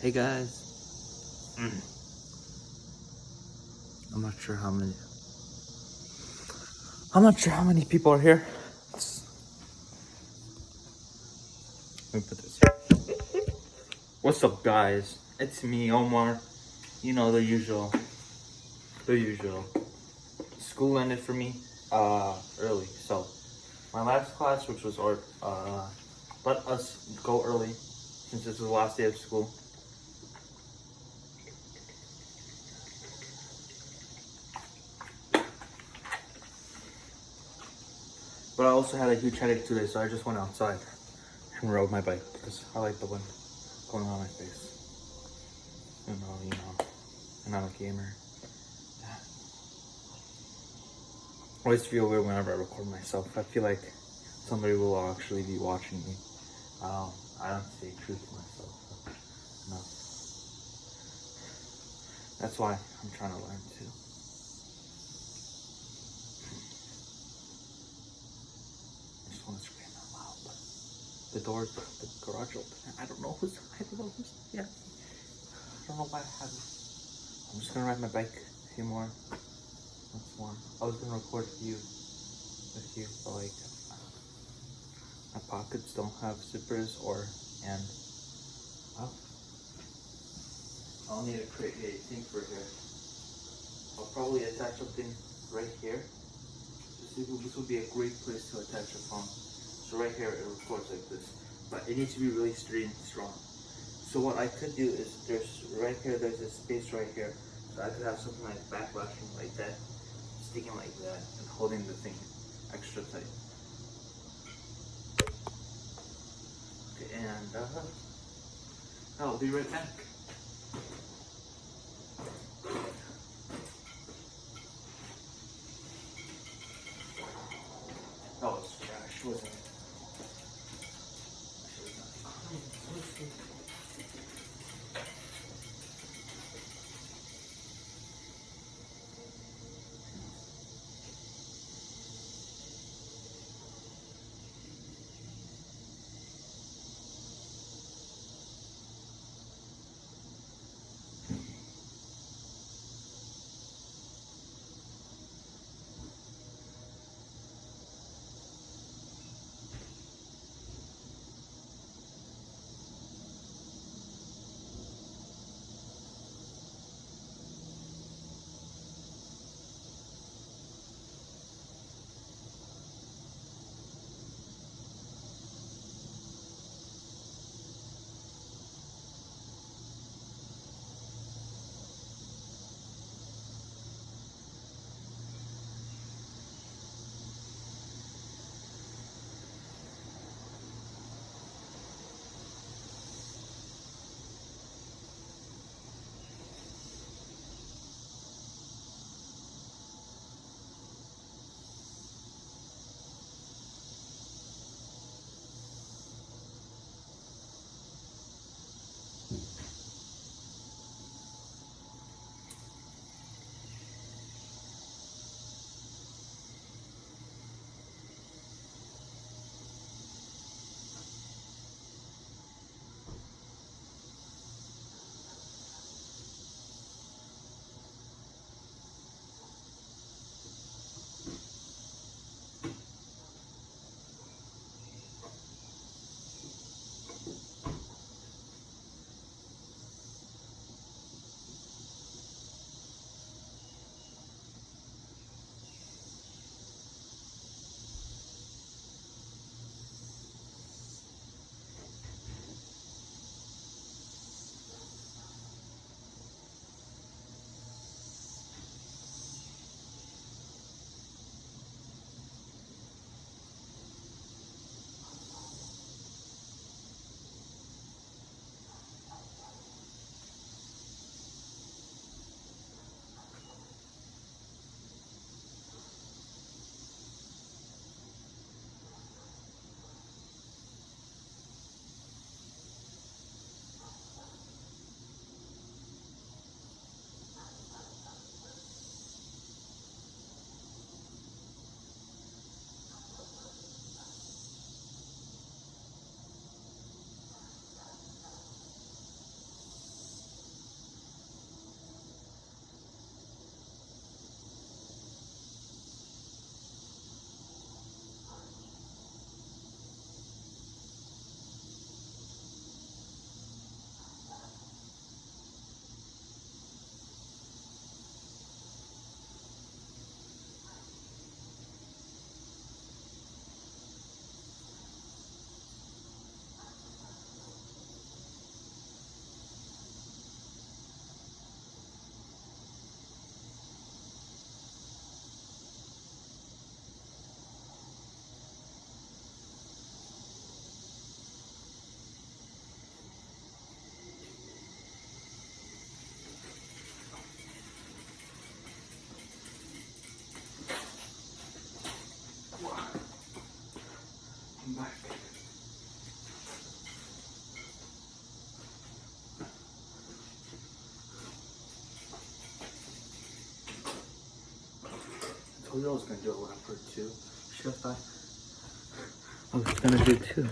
Hey guys. I'm not sure how many. I'm not sure how many people are here. Let me put this here. What's up, guys? It's me, Omar. You know the usual. The usual. School ended for me early, so my last class, which was art, let us go early since this was the last day of school. But I also had a huge headache today, so I just went outside and rode my bike because I like the wind going on my face. You know, and I'm a gamer. I always feel weird whenever I record myself. I feel like somebody will actually be watching me. I don't stay true to myself. So, no. That's why I'm trying to learn too. I just want to scream out loud, but the doors, the garage open. I don't know who's. Yeah. I don't know why I haven't. I'm just gonna ride my bike a few more. Once more. I was gonna record with you, but like my pockets don't have zippers and oh, I'll need to create a thing for here. I'll probably attach something right here. This would be a great place to attach a phone. So right here it records like this, but it needs to be really sturdy and strong. So what I could do is there's a space right here, so I could have something like backlashing like that, sticking like that, and holding the thing extra tight. Okay, and I'll be right back. That was trash, wasn't it? was always gonna do a rapper too. Should I? I was gonna do two.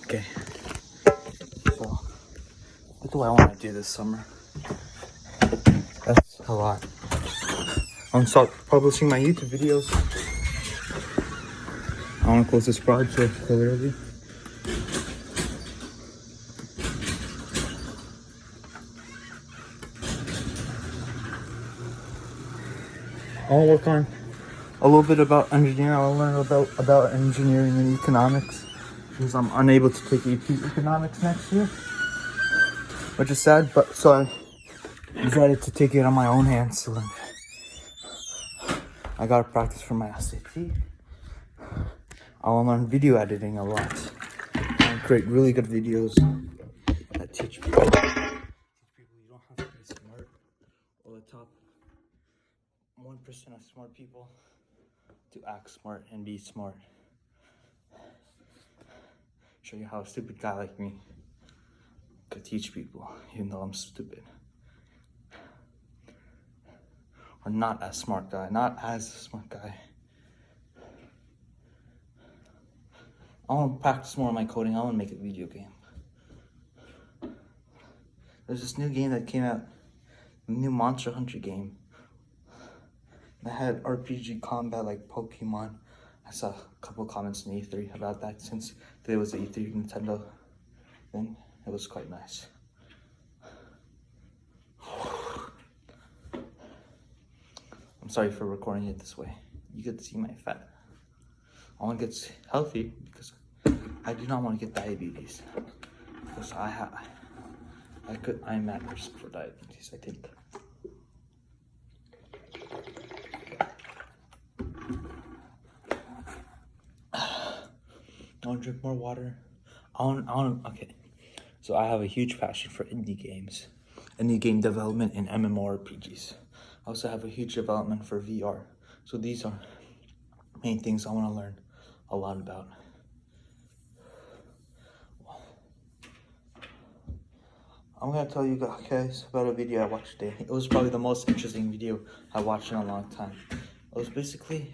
Okay. So, what do I want to do this summer? That's a lot. I'm gonna start publishing my YouTube videos. I want to close this project clearly. I want to work on a little bit about engineering. I want to learn about engineering and economics because I'm unable to take AP economics next year, which is sad. But so I decided to take it on my own hands to learn. I gotta practice for my SAT. I want to learn video editing a lot. I create really good videos that teach people. You don't have to be smart or the top 1% of smart people to act smart and be smart. Show you how a stupid guy like me could teach people, even though I'm stupid. Or not as smart guy, not as a smart guy. I want to practice more on my coding. I want to make a video game. There's this new game that came out, a new Monster Hunter game. That had RPG combat like Pokemon. I saw a couple comments in E3 about that since today was the E3 Nintendo thing. It was quite nice. I'm sorry for recording it this way. You could see my fat. I want to get healthy because I do not want to get diabetes. Because I'm at risk for diabetes, I think. I want to drink more water. Okay. So I have a huge passion for indie games. Indie game development and MMORPGs. I also have a huge development for VR. So these are main things I want to learn a lot about. I'm going to tell you guys about a video I watched today. It was probably the most interesting video I watched in a long time. It was basically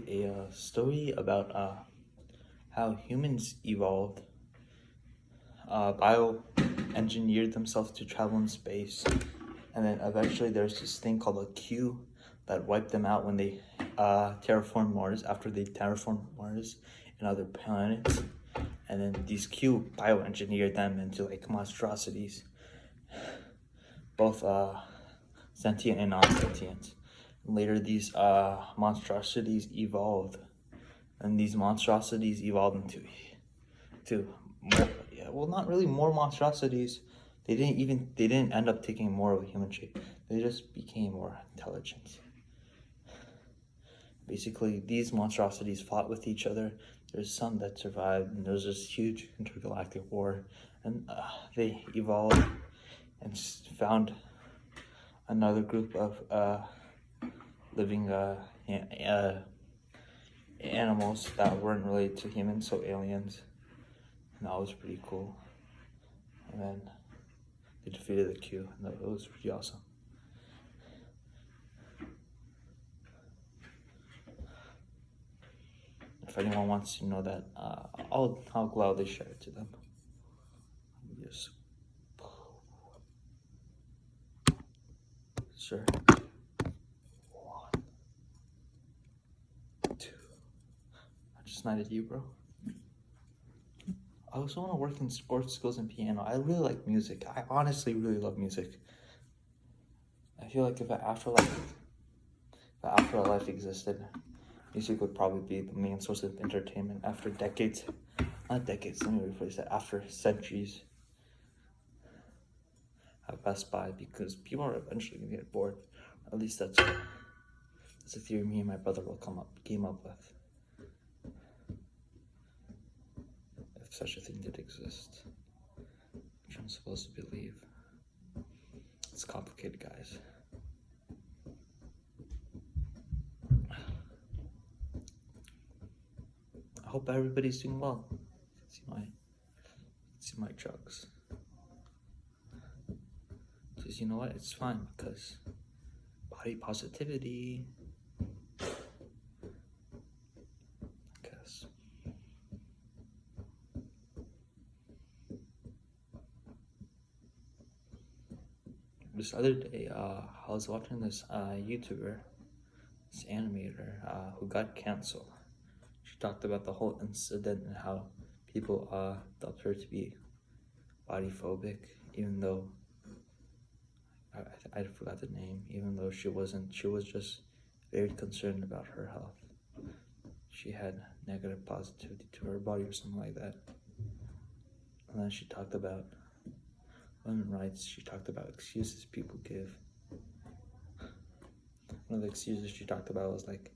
a story about how humans evolved, bioengineered themselves to travel in space, and then eventually there's this thing called a Q that wiped them out when they terraformed Mars, after they terraformed Mars and other planets. And then these Q bioengineered them into like monstrosities, both sentient and non-sentient. Later, these monstrosities evolved, and these monstrosities evolved into more, well, not really more monstrosities. They didn't end up taking more of a human shape. They just became more intelligent. Basically, these monstrosities fought with each other. There's some that survived, and there was this huge intergalactic war, and they evolved and found another group of living animals that weren't related to humans, so aliens, and that was pretty cool. And then they defeated the Q, and it was pretty awesome. If anyone wants to know that, I'll gladly share it to them. Yes. Sure. 1, 2. I just knighted you, bro. I also want to work in sports skills and piano. I really like music. I honestly really love music. I feel like if an afterlife existed, music would probably be the main source of entertainment after decades. Not decades, let me rephrase that. After centuries have passed by, because people are eventually going to get bored. At least that's a theory me and my brother came up with. If such a thing did exist, which I'm supposed to believe. It's complicated, guys. I hope everybody's doing well. See my jugs. So Because you know what? It's fine because body positivity. I guess. This other day, I was watching this YouTuber, this animator, who got canceled. She talked about the whole incident and how people thought her to be body phobic, even though I forgot the name. Even though she wasn't, she was just very concerned about her health. She had negative positivity to her body or something like that. And then she talked about women's rights. She talked about excuses people give. One of the excuses she talked about was like,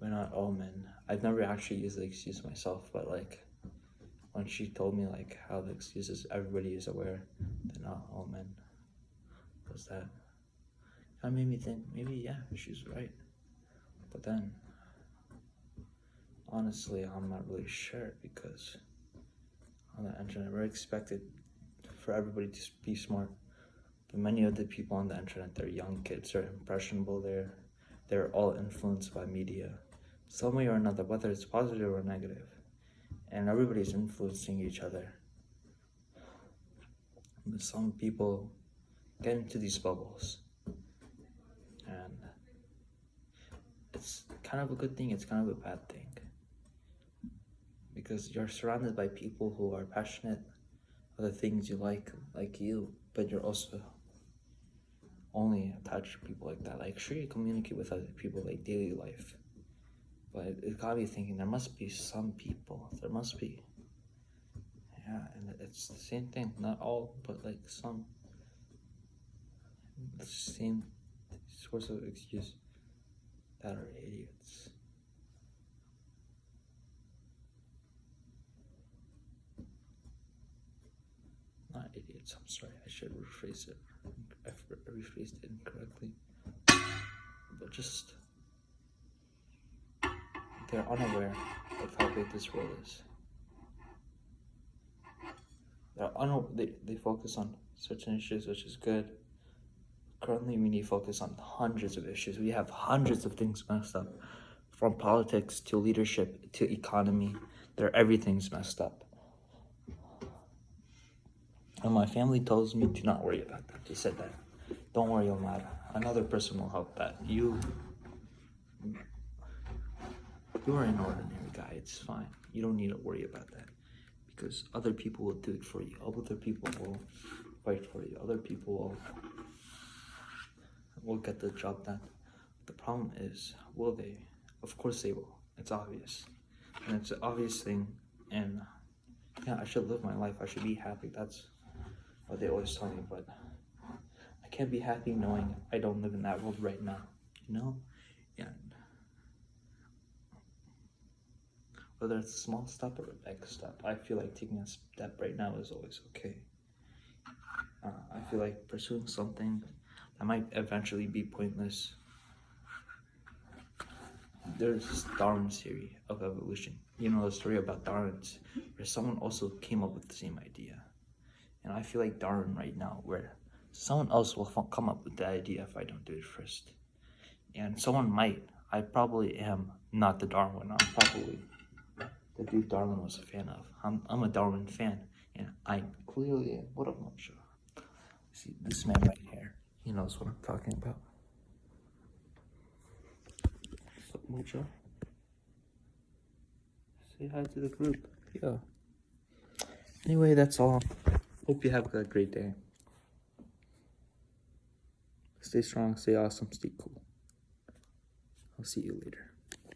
we're not all men. I've never actually used the excuse myself, but like when she told me like how the excuses everybody is aware they're not all men, was that kind of made me think maybe yeah, she's right. But then honestly, I'm not really sure because on the internet we're expected for everybody to be smart. But many of the people on the internet, they're young kids, they're impressionable, they're all influenced by media, some way or another, whether it's positive or negative. And everybody's influencing each other. But some people get into these bubbles. And it's kind of a good thing, it's kind of a bad thing. Because you're surrounded by people who are passionate of the things you like you, but you're also only attached to people like that. Like, sure, you communicate with other people like daily life, but it got me thinking there must be some people, there must be, yeah, and it's the same thing, not all, but like some, the same sorts of excuse that are idiots. Not idiots, I'm sorry, I should rephrase it. I rephrased it incorrectly. But just, they're unaware of how big this world is. They focus on certain issues, which is good. Currently, we need to focus on hundreds of issues. We have hundreds of things messed up. From politics to leadership to economy, everything's messed up. And my family tells me to not worry about that. They said that, don't worry, Omar. Another person will help that. You are an ordinary guy. It's fine. You don't need to worry about that. Because other people will do it for you. Other people will fight for you. Other people will get the job done. The problem is, will they? Of course they will. It's obvious. And it's an obvious thing. And yeah, I should live my life. I should be happy. That's what they always tell me. But I can't be happy knowing I don't live in that world right now. You know? And whether it's a small step or a big step, I feel like taking a step right now is always okay. I feel like pursuing something that might eventually be pointless. There's Darwin's theory of evolution. You know the story about Darwin's, where someone also came up with the same idea. And I feel like Darwin right now, where someone else will come up with the idea if I don't do it first. And someone might. I probably am not the Darwin. I'm probably the dude Darwin was a fan of. I'm a Darwin fan, and I clearly am. What up, Mojo? See, this man right here, he knows what I'm talking about. What's up, Mojo? Say hi to the group. Yeah. Anyway, that's all. Hope you have a great day. Stay strong, stay awesome, stay cool. I'll see you later.